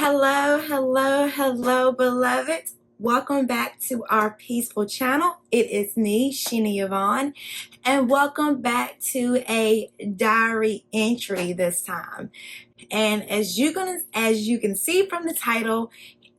Hello, hello, hello, beloved. Welcome back to our peaceful channel. It is me, Sheenayvonne, and welcome back to a diary entry this time. And as you can see from the title,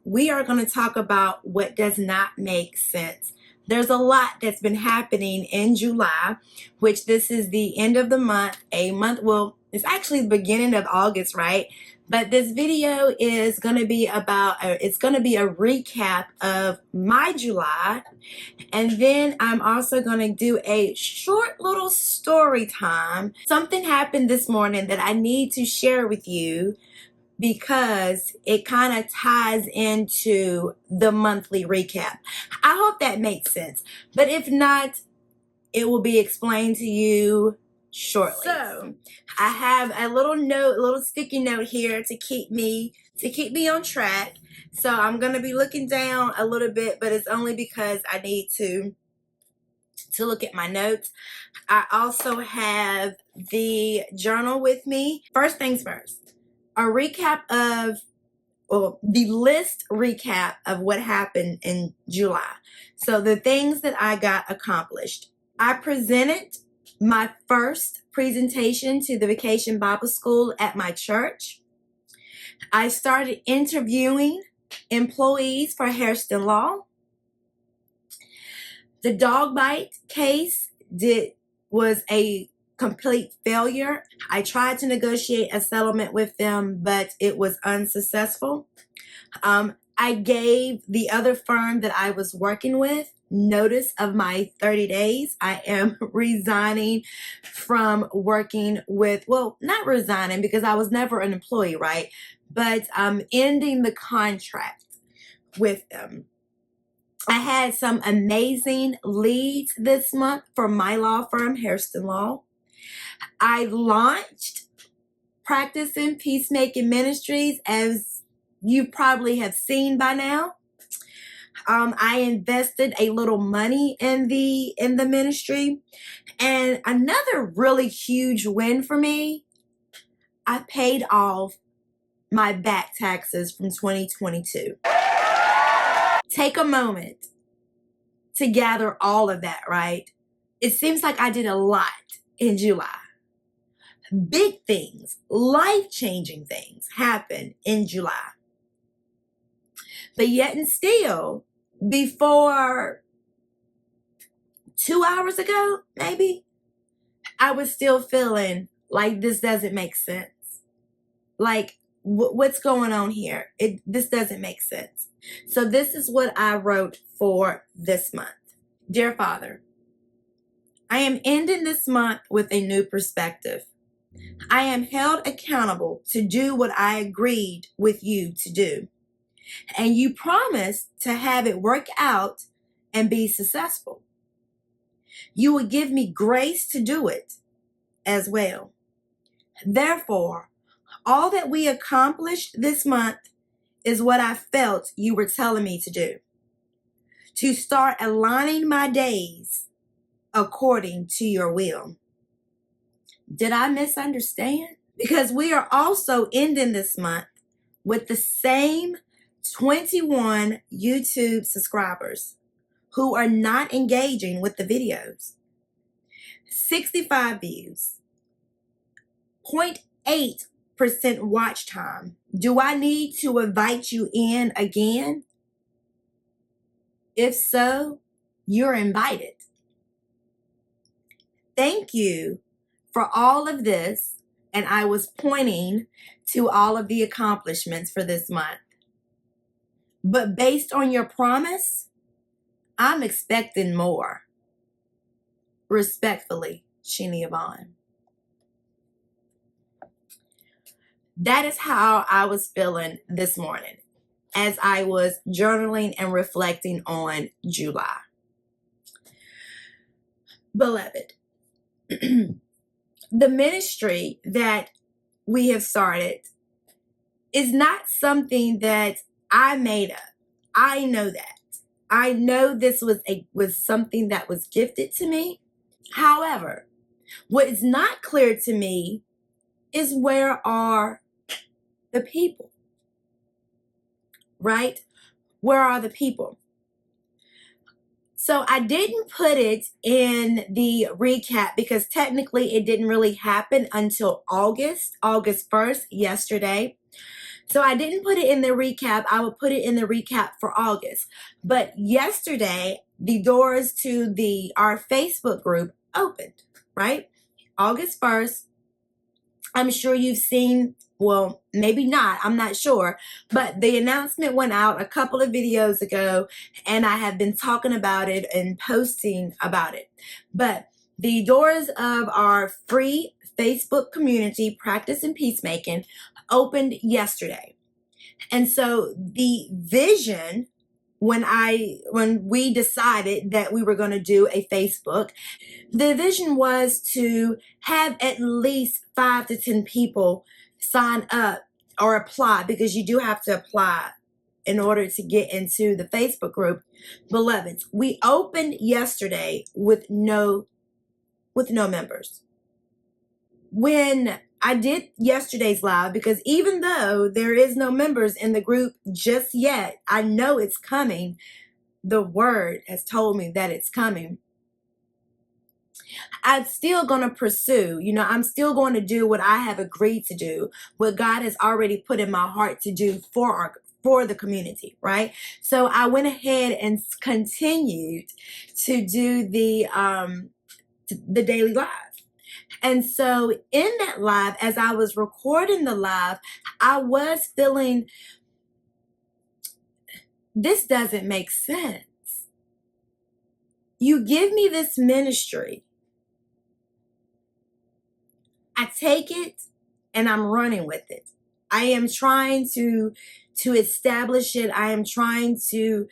we are going to talk about what does not make sense. There's a lot that's been happening in July, which this is the end of the month. It's actually the beginning of August, right? But this video is going to be it's going to be a recap of my July. And then I'm also going to do a short little story time. Something happened this morning that I need to share with you because it kind of ties into the monthly recap. I hope that makes sense. But if not, it will be explained to you shortly. So I have a little sticky note here to keep me on track. So I'm going to be looking down a little bit, but it's only because I need to look at my notes. I also have the journal with me. First things first, a recap of the list recap of what happened in July. So the things that I got accomplished. I presented my first presentation to the Vacation Bible School at my church. I started interviewing employees for Hairston Law. The dog bite case was a complete failure. I tried to negotiate a settlement with them, but it was unsuccessful. I gave the other firm that I was working with notice of my 30 days. I am resigning from working with, well, not resigning because I was never an employee, right? But I'm ending the contract with them. I had some amazing leads this month for my law firm, Hairston Law. I launched Practicing Peacemaking Ministries, as you probably have seen by now. I invested a little money in the ministry. And another really huge win for me, I paid off my back taxes from 2022. Take a moment to gather all of that, right? It seems like I did a lot in July. Big things, life-changing things happen in July. But yet and still, before 2 hours ago, maybe, I was still feeling like this doesn't make sense. Like, what's going on here? This doesn't make sense. So this is what I wrote for this month. Dear Father, I am ending this month with a new perspective. I am held accountable to do what I agreed with you to do. And you promised to have it work out and be successful. You will give me grace to do it as well. Therefore, all that we accomplished this month is what I felt you were telling me to do. To start aligning my days according to your will. Did I misunderstand? Because we are also ending this month with the same 21 YouTube subscribers who are not engaging with the videos. 65 views, 0.8% watch time. Do I need to invite you in again? If so, you're invited. Thank you for all of this, and I was pointing to all of the accomplishments for this month. But based on your promise, I'm expecting more. Respectfully, Sheenayvonne. That is how I was feeling this morning as I was journaling and reflecting on July. Beloved, the ministry that we have started is not something that I made up. I know that. I know this was something that was gifted to me. However, what is not clear to me is where are the people? right? Where are the people? So I didn't put it in the recap because technically it didn't really happen until August 1st, yesterday. So I didn't put it in the recap. I will put it in the recap for August. But yesterday, the doors to our Facebook group opened, right? August 1st. I'm sure you've seen, well, maybe not, I'm not sure, but the announcement went out a couple of videos ago, and I have been talking about it and posting about it. But the doors of our free Facebook community, Practice and Peacemaking, opened yesterday. And so the vision, when we decided that we were going to do a Facebook, the vision was to have at least 5 to 10 people sign up or apply, because you do have to apply in order to get into the Facebook group. Beloveds, we opened yesterday with no members. When I did yesterday's live, because even though there is no members in the group just yet, I know it's coming. The word has told me that it's coming. I'm still going to pursue, I'm still going to do what I have agreed to do, what God has already put in my heart to do for the community, right? So I went ahead and continued to do the daily live. And so in that live, as I was recording the live, I was feeling, this doesn't make sense. You give me this ministry, I take it and I'm running with it. I am trying to establish it. I am trying to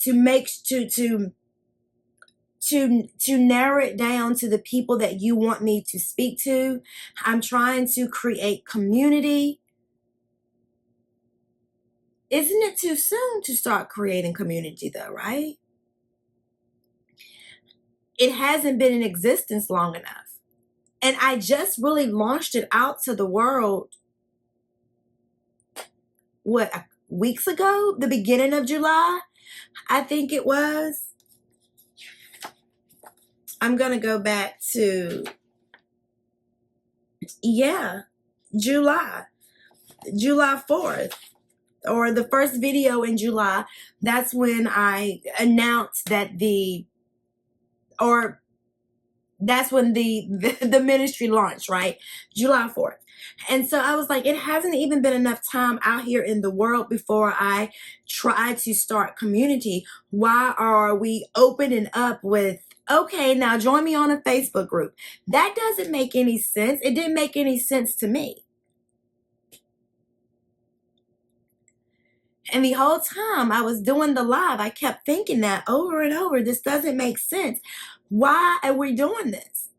make to narrow it down to the people that you want me to speak to. I'm trying to create community. Isn't it too soon to start creating community though, right? It hasn't been in existence long enough. And I just really launched it out to the world, weeks ago? The beginning of July, I think it was. I'm going to go back to, July 4th, or the first video in July. That's when I announced that that's when the ministry launched, right? July 4th. And so I was like, it hasn't even been enough time out here in the world before I try to start community. Why are we opening up with, okay, now join me on a Facebook group? That doesn't make any sense. It didn't make any sense to me. And the whole time I was doing the live, I kept thinking that over and over, this doesn't make sense. Why are we doing this?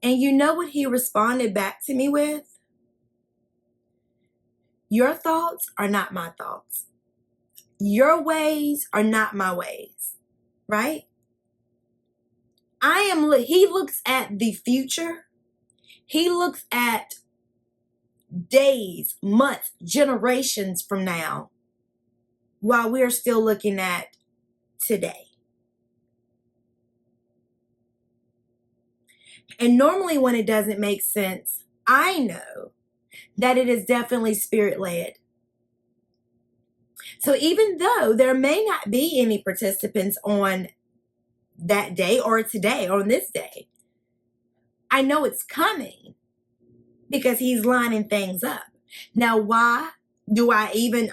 And you know what he responded back to me with? Your thoughts are not my thoughts. Your ways are not my ways, right? He looks at the future. He looks at days, months, generations from now, while we're still looking at today. And normally when it doesn't make sense, I know that it is definitely spirit-led. So even though there may not be any participants on that day or today or on this day, I know it's coming because he's lining things up. Now, why do I even,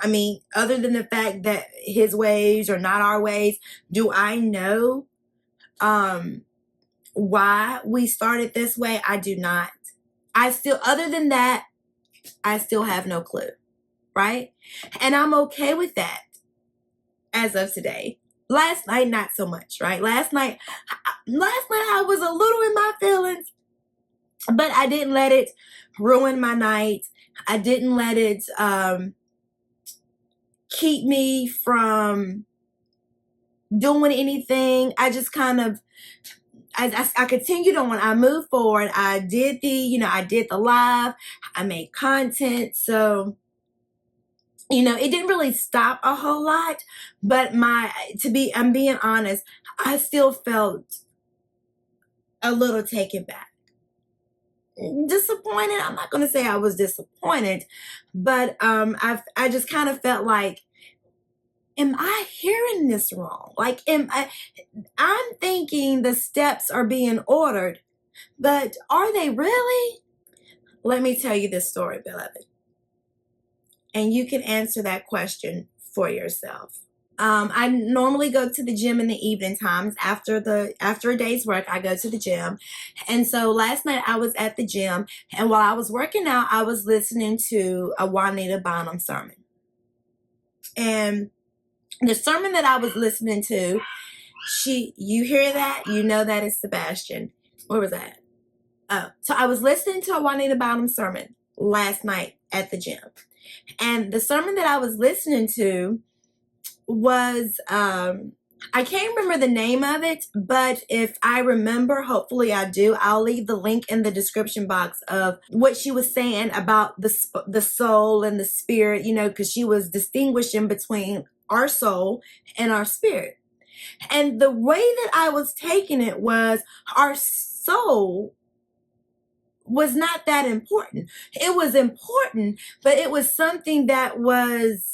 other than the fact that his ways are not our ways, do I know why we started this way? I do not. Other than that, I still have no clue, right? And I'm okay with that as of today. Last night, not so much, right? Last night I was a little in my feelings, but I didn't let it ruin my night. I didn't let it keep me from doing anything. I just kind of, I continued on. I moved forward. I did the live. I made content. So it didn't really stop a whole lot, but I'm being honest, I still felt a little taken back. Disappointed. I'm not going to say I was disappointed, but I just kind of felt like, am I hearing this wrong? Like, I'm thinking the steps are being ordered, but are they really? Let me tell you this story, beloved, and you can answer that question for yourself. I normally go to the gym in the evening times after a day's work. I go to the gym, and so last night I was at the gym, and while I was working out, I was listening to a Juanita Bynum sermon. And the sermon that I was listening to, you hear that, you know that is Sebastian. Where was that? Oh, so I was listening to a Juanita Bynum sermon last night at the gym, and the sermon that I was listening to was I can't remember the name of it, but if I remember, hopefully I do, I'll leave the link in the description box of what she was saying about the soul and the spirit, because she was distinguishing between our soul and our spirit. And the way that I was taking it was, our soul was not that important. It was important, but it was something that was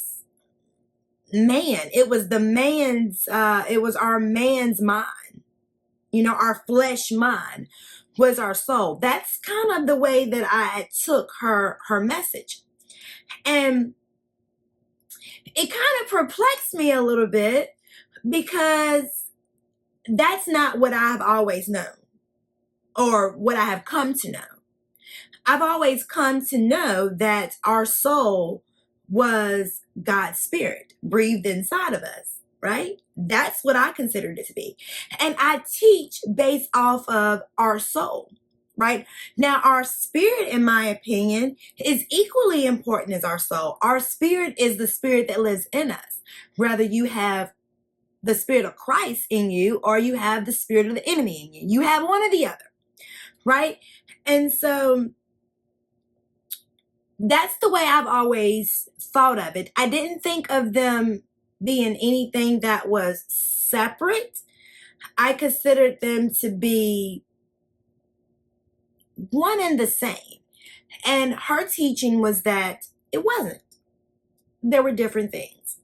it was it was our man's mind, our flesh mind was our soul. That's kind of the way that I took her message. And it kind of perplexed me a little bit, because that's not what I've always known, or what I have come to know. I've always come to know that our soul was God's spirit breathed inside of us, right? That's what I considered it to be. And I teach based off of our soul, right? Now, our spirit, in my opinion, is equally important as our soul. Our spirit is the spirit that lives in us. Whether you have the spirit of Christ in you, or you have the spirit of the enemy in you. You have one or the other, right? And so that's the way I've always thought of it. I didn't think of them being anything that was separate. I considered them to be one and the same. And her teaching was that it wasn't. There were different things.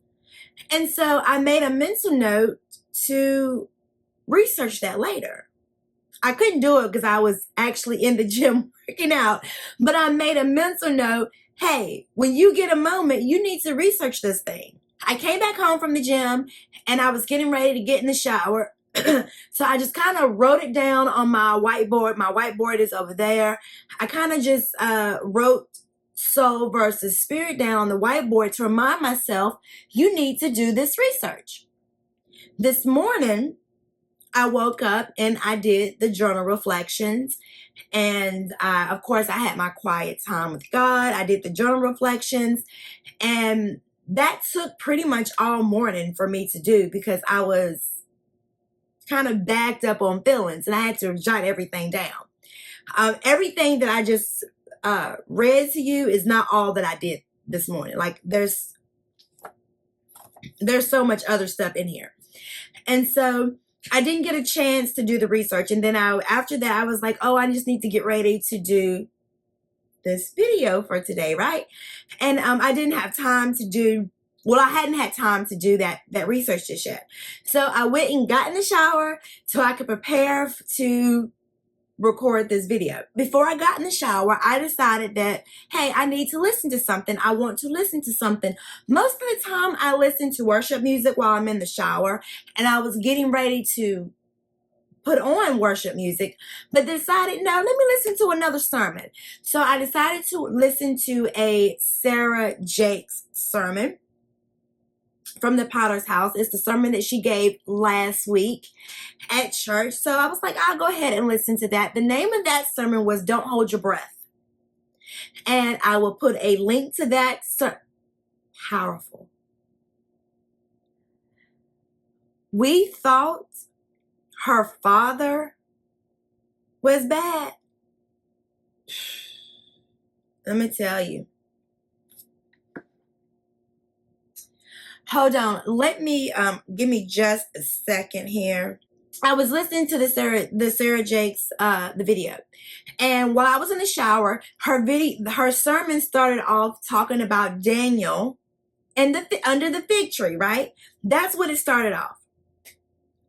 And so I made a mental note to research that later. I couldn't do it because I was actually in the gym working out, but I made a mental note. Hey, when you get a moment, you need to research this thing. I came back home from the gym and I was getting ready to get in the shower. So I just kind of wrote it down on my whiteboard. My whiteboard is over there. I kind of just wrote soul versus spirit down on the whiteboard to remind myself, you need to do this research. This morning, I woke up and I did the journal reflections. And of course, I had my quiet time with God. I did the journal reflections. And that took pretty much all morning for me to do, because I was kind of backed up on feelings and I had to jot everything down. Everything that I just read to you is not all that I did this morning. Like there's so much other stuff in here. And so I didn't get a chance to do the research. And then after that, I was like, oh, I just need to get ready to do this video for today, right? And I didn't have time to do, I hadn't had time to do that research just yet. So I went and got in the shower so I could prepare to record this video. Before I got in the shower, I decided that, hey, I need to listen to something. I want to listen to something. Most of the time I listen to worship music while I'm in the shower, and I was getting ready to put on worship music, but decided, no, let me listen to another sermon. So I decided to listen to a Sarah Jakes sermon from the Potter's House. It's the sermon that she gave last week at church. So I was like, I'll go ahead and listen to that. The name of that sermon was Don't Hold Your Breath. And I will put a link to that. Powerful. We thought her father was bad. Let me tell you. Hold on. Let me give me just a second here. I was listening to the Sarah Jakes the video. And while I was in the shower, her sermon started off talking about Daniel and under the fig tree, right? That's what it started off.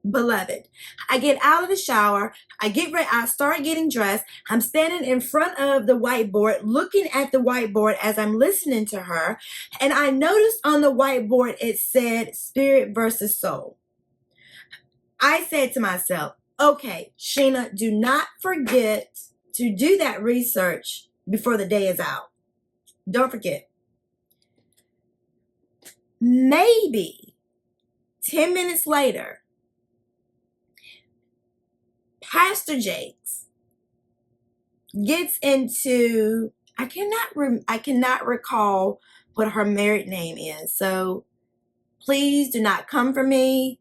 Beloved, I get out of the shower, I get ready, I start getting dressed. I'm standing in front of the whiteboard, looking at the whiteboard as I'm listening to her. And I noticed on the whiteboard, it said spirit versus soul. I said to myself, okay, Sheena, do not forget to do that research before the day is out. Don't forget. Maybe 10 minutes later, Pastor Jakes gets into, I cannot recall what her married name is. So please do not come for me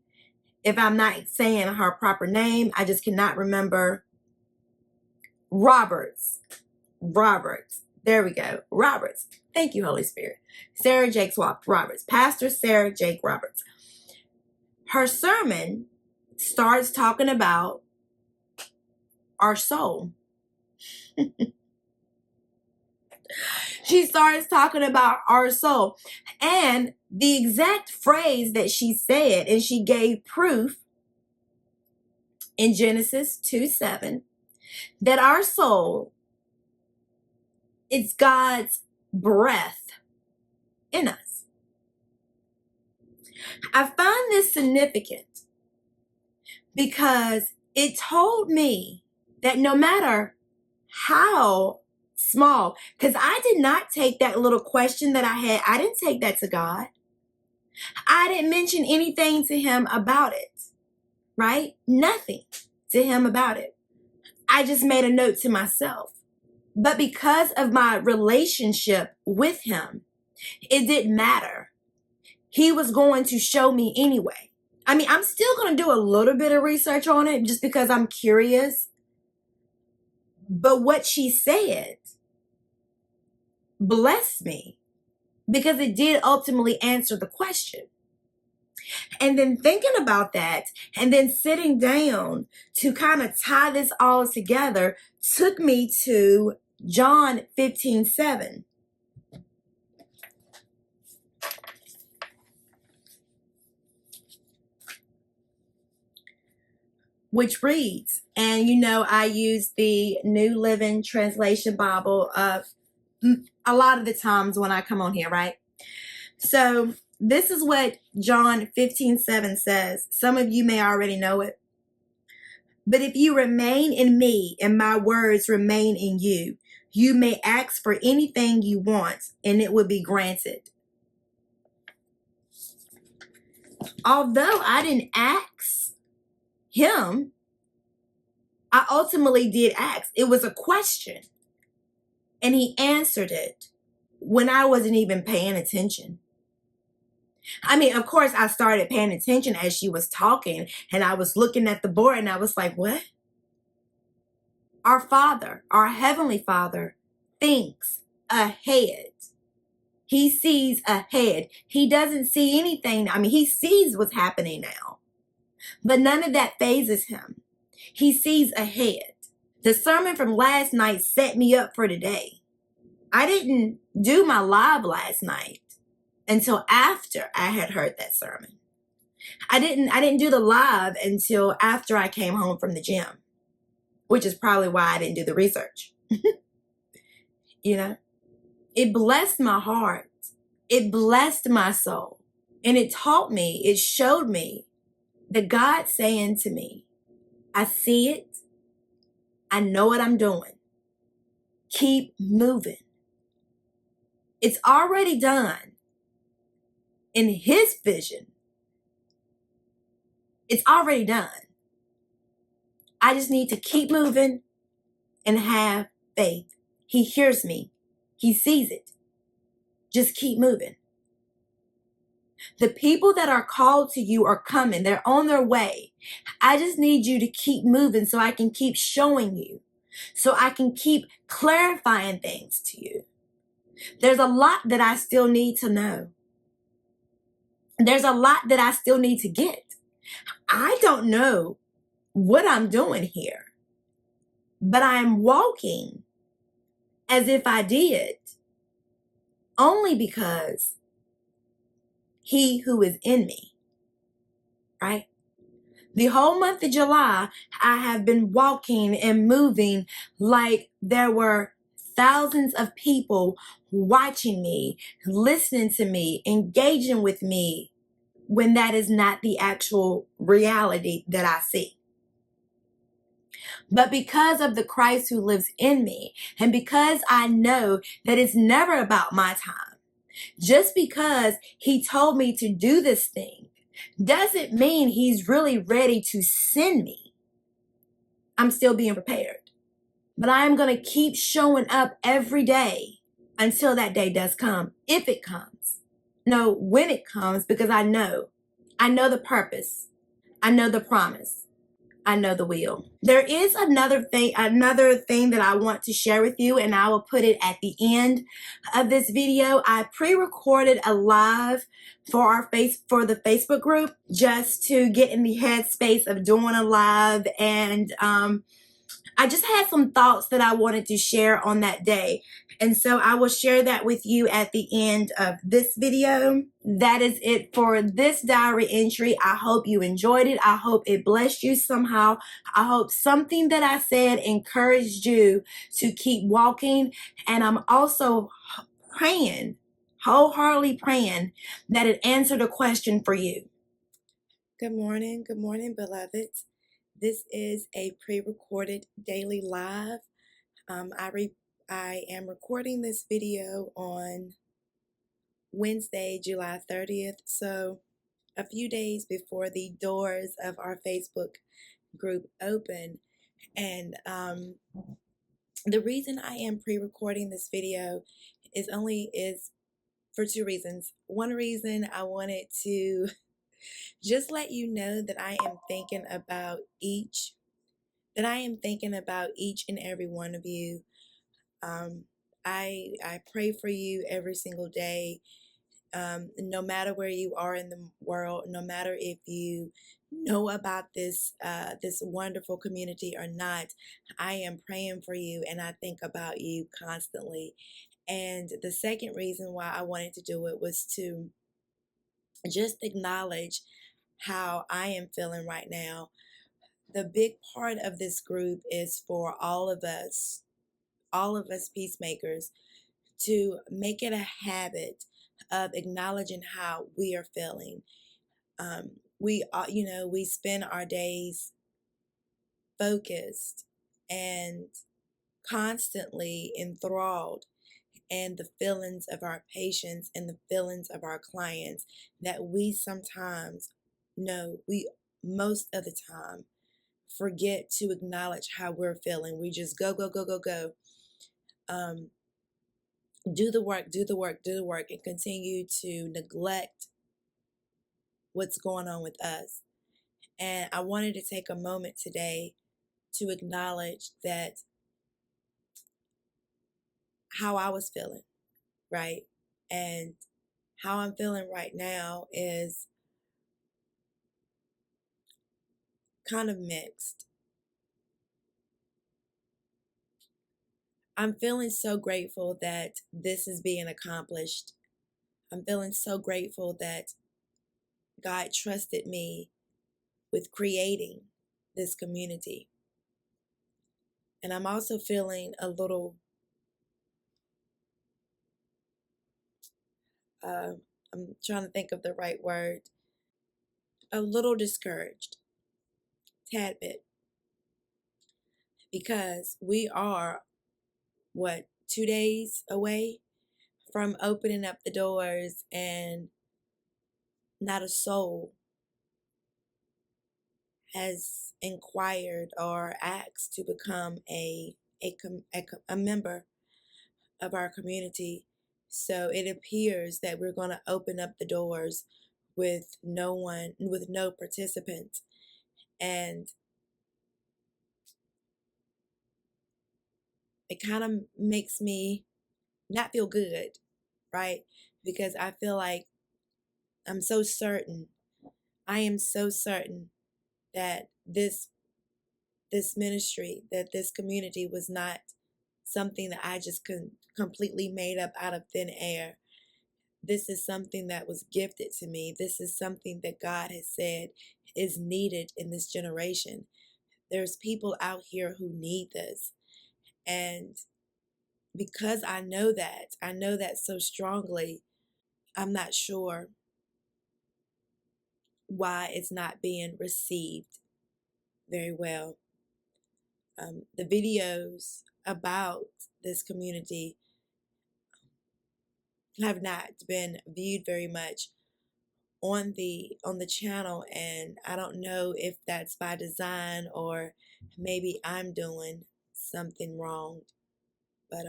if I'm not saying her proper name. I just cannot remember. Roberts. There we go. Roberts. Thank you, Holy Spirit. Sarah Jakes Roberts. Pastor Sarah Jake Roberts. Her sermon starts talking about our soul. She starts talking about our soul. And the exact phrase that she said, and she gave proof in Genesis 2:7, that our soul is God's breath in us. I find this significant because it told me that no matter how small, because I did not take that little question that I had, I didn't take that to God. I didn't mention anything to him about it, right? Nothing to him about it. I just made a note to myself. But because of my relationship with him, it didn't matter. He was going to show me anyway. I mean, I'm still going to do a little bit of research on it just because I'm curious. But what she said blessed me because it did ultimately answer the question. And then thinking about that and then sitting down to kind of tie this all together took me to John 15:7. Which reads, and I use the New Living Translation Bible a lot of the times when I come on here, right? So this is what John 15:7 says. Some of you may already know it. But if you remain in me and my words remain in you, you may ask for anything you want and it will be granted. Although I didn't ask him, I ultimately did ask. It was a question. And he answered it when I wasn't even paying attention. I mean, of course, I started paying attention as she was talking, and I was looking at the board, and I was like, what? Our Father, our Heavenly Father, thinks ahead. He sees ahead. He doesn't see anything. I mean, he sees what's happening now, but none of that phases him. He sees ahead. The sermon from last night set me up for today. I didn't do my live last night until after I had heard that sermon. I didn't do the live until after I came home from the gym, which is probably why I didn't do the research. It blessed my heart. It blessed my soul. And it taught me, it showed me that God's saying to me, I see it. I know what I'm doing. Keep moving. It's already done. In his vision, it's already done. I just need to keep moving and have faith. He hears me. He sees it. Just keep moving. The people that are called to you are coming. They're on their way. I just need you to keep moving so I can keep showing you, so I can keep clarifying things to you. There's a lot that I still need to know. there's a lot that I still need to get. I don't know what I'm doing here, but I'm walking as if I did, only because he who is in me, right? The whole month of July, I have been walking and moving like there were thousands of people watching me, listening to me, engaging with me, when that is not the actual reality that I see. But because of the Christ who lives in me, and because I know that it's never about my time, just because he told me to do this thing doesn't mean he's really ready to send me. I'm still being prepared. But I am going to keep showing up every day until that day does come, if it comes. No, when it comes, because I know. I know the purpose. I know the promise. I know the will. There is another thing that I want to share with you, and I will put it at the end of this video. I pre-recorded a live for the Facebook group, just to get in the headspace of doing a live, and I just had some thoughts that I wanted to share on that day. And so I will share that with you at the end of this video. That is it for this diary entry. I hope you enjoyed it. I hope it blessed you somehow. I hope something that I said encouraged you to keep walking. And I'm also praying, wholeheartedly praying, that it answered a question for you. Good morning, beloved. This is a pre-recorded daily live. I am recording this video on Wednesday, July 30th, so a few days before the doors of our Facebook group open. And the reason I am pre-recording this video is for two reasons. One reason, I wanted to just let you know that I am thinking about each and every one of you. I pray for you every single day, no matter where you are in the world, no matter if you know about this wonderful community or not. I am praying for you, and I think about you constantly. And the second reason why I wanted to do it was to just acknowledge how I am feeling right now. The big part of this group is for all of us peacemakers, to make it a habit of acknowledging how we are feeling. We spend our days focused and constantly enthralled in the feelings of our patients and the feelings of our clients, that we sometimes, no, we most of the time forget to acknowledge how we're feeling. We just go, go, go, go, go. Do the work, and continue to neglect what's going on with us. And I wanted to take a moment today to acknowledge that how I was feeling, right? And how I'm feeling right now is kind of mixed. I'm feeling so grateful that this is being accomplished. I'm feeling so grateful that God trusted me with creating this community. And I'm also feeling a little, I'm trying to think of the right word, a little discouraged, tad bit, because we are, 2 days away from opening up the doors, and not a soul has inquired or asked to become a member of our community. So it appears that we're going to open up the doors with no participants. And it kind of makes me not feel good, right? Because I feel like I'm so certain. I am so certain that this ministry, that this community was not something that I just completely made up out of thin air. This is something that was gifted to me. This is something that God has said is needed in this generation. There's people out here who need this. And because I know that so strongly, I'm not sure why it's not being received very well. The videos about this community have not been viewed very much on the channel, and I don't know if that's by design or maybe I'm doing something wrong, but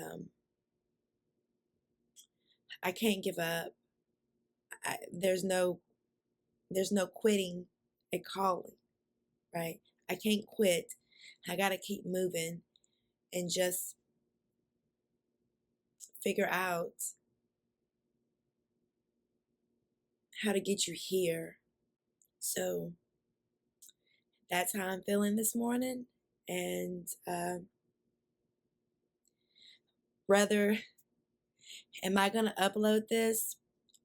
I can't give up. There's no quitting a calling, right? I can't quit. I got to keep moving and just figure out how to get you here. So that's how I'm feeling this morning. And whether am I going to upload this?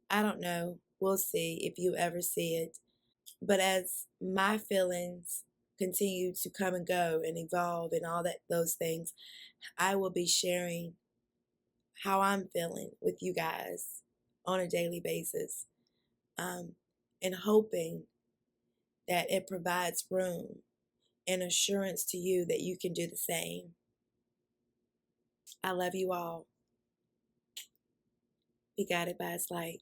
I don't know. We'll see if you ever see it. But as my feelings continue to come and go and evolve and all that, those things, I will be sharing how I'm feeling with you guys on a daily basis, and hoping that it provides room and assurance to you that you can do the same. I love you all. Be guided by His light.